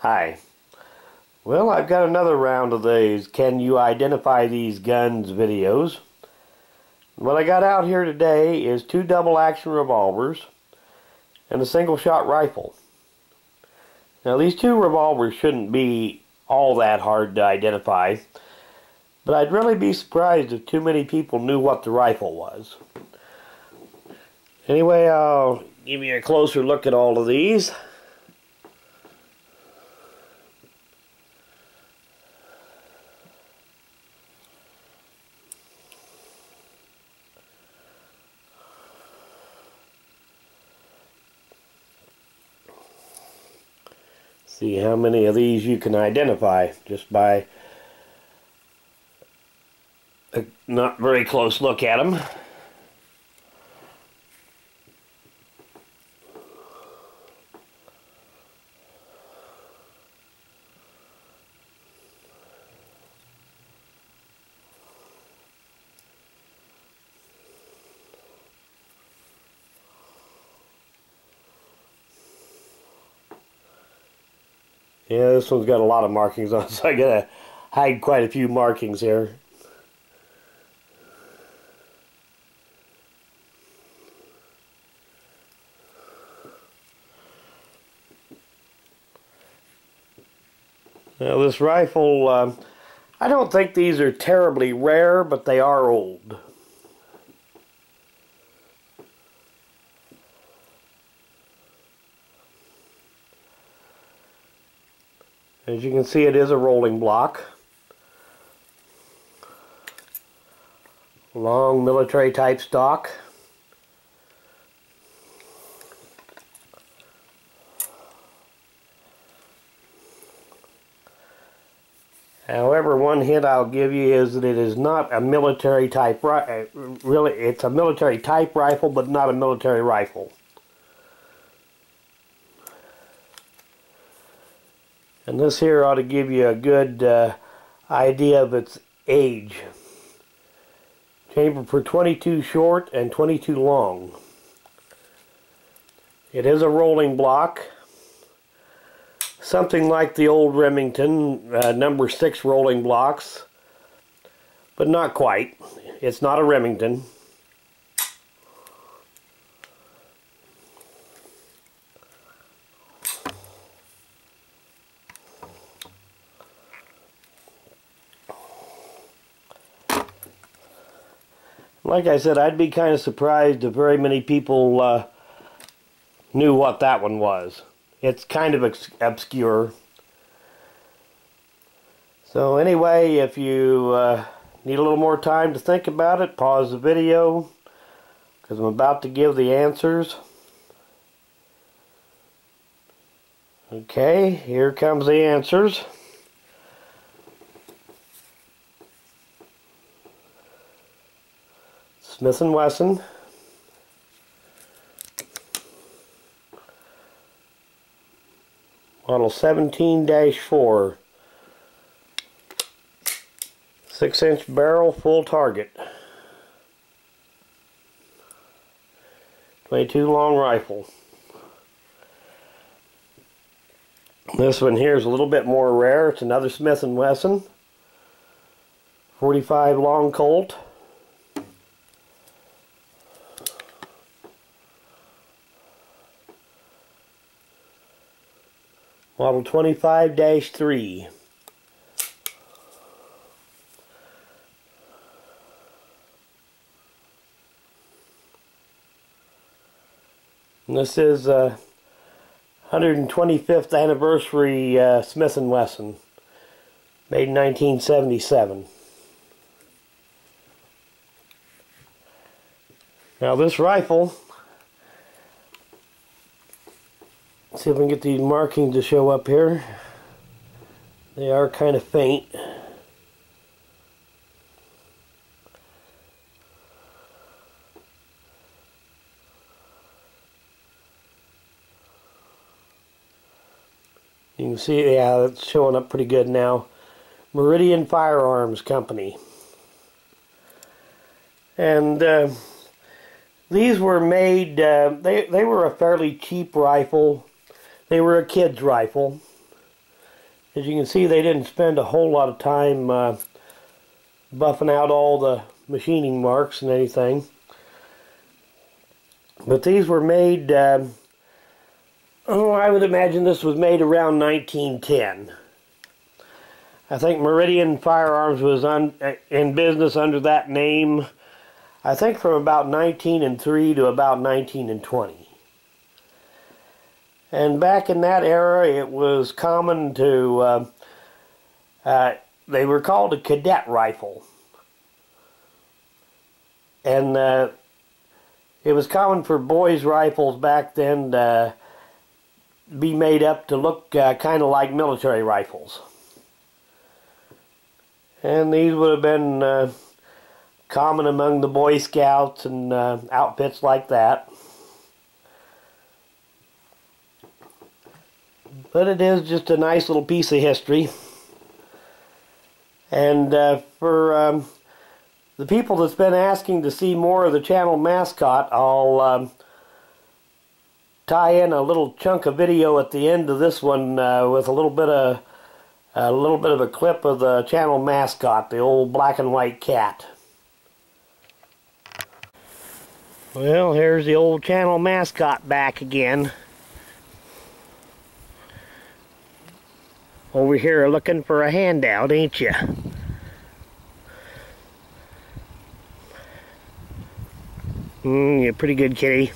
Hi. Well, I've got another round of these Can You Identify These Guns videos. What I got out here today is 2 double-action revolvers and a single-shot rifle. Now, these 2 revolvers shouldn't be all that hard to identify, but I'd really be surprised if too many people knew what the rifle was. Anyway, I'll give you a closer look at all of these. See how many of these you can identify just by a not very close look at them. Yeah, this one's got a lot of markings on it, so I gotta hide quite a few markings here. Now this rifle, I don't think these are terribly rare, but they are old. As you can see, it is a rolling block. Long military type stock. However, one hint I'll give you is that it is not a military type rifle. Really, it's a military type rifle, but not a military rifle. And this here ought to give you a good idea of its age. Chamber for 22 short and 22 long. It is a rolling block. Something like the old Remington number 6 rolling blocks. But not quite. It's not a Remington. Like I said, I'd be kind of surprised if very many people knew what that one was. It's kind of obscure. So anyway, if you need a little more time to think about it, pause the video, because I'm about to give the answers. Okay, here comes the answers. Smith & Wesson, model 17-4, 6-inch barrel, full target, 22 long rifle. This one here is a little bit more rare. It's another Smith & Wesson, 45 long Colt. Model 25-3. And this is 125th anniversary Smith & Wesson, made in 1977. Now this rifle, let's see if we can get these markings to show up here. They are kind of faint. You can see, yeah, it's showing up pretty good now. Meridian Firearms Company. And these were made, they were a fairly cheap rifle. They were a kid's rifle. As you can see, they didn't spend a whole lot of time buffing out all the machining marks and anything. But these were made, I would imagine this was made around 1910. I think Meridian Firearms was in business under that name, I think from about 1903 to about 1920. And back in that era, it was common to, they were called a cadet rifle. And it was common for boys' rifles back then to be made up to look kind of like military rifles. And these would have been common among the Boy Scouts and outfits like that. But it is just a nice little piece of history. And for the people that's been asking to see more of the channel Mascot, I'll tie in a little chunk of video at the end of this one with a little bit of a clip of the channel Mascot, the old black and white cat. Well, here's the old channel Mascot back again. Over here looking for a handout, ain't you? You're a pretty good kitty.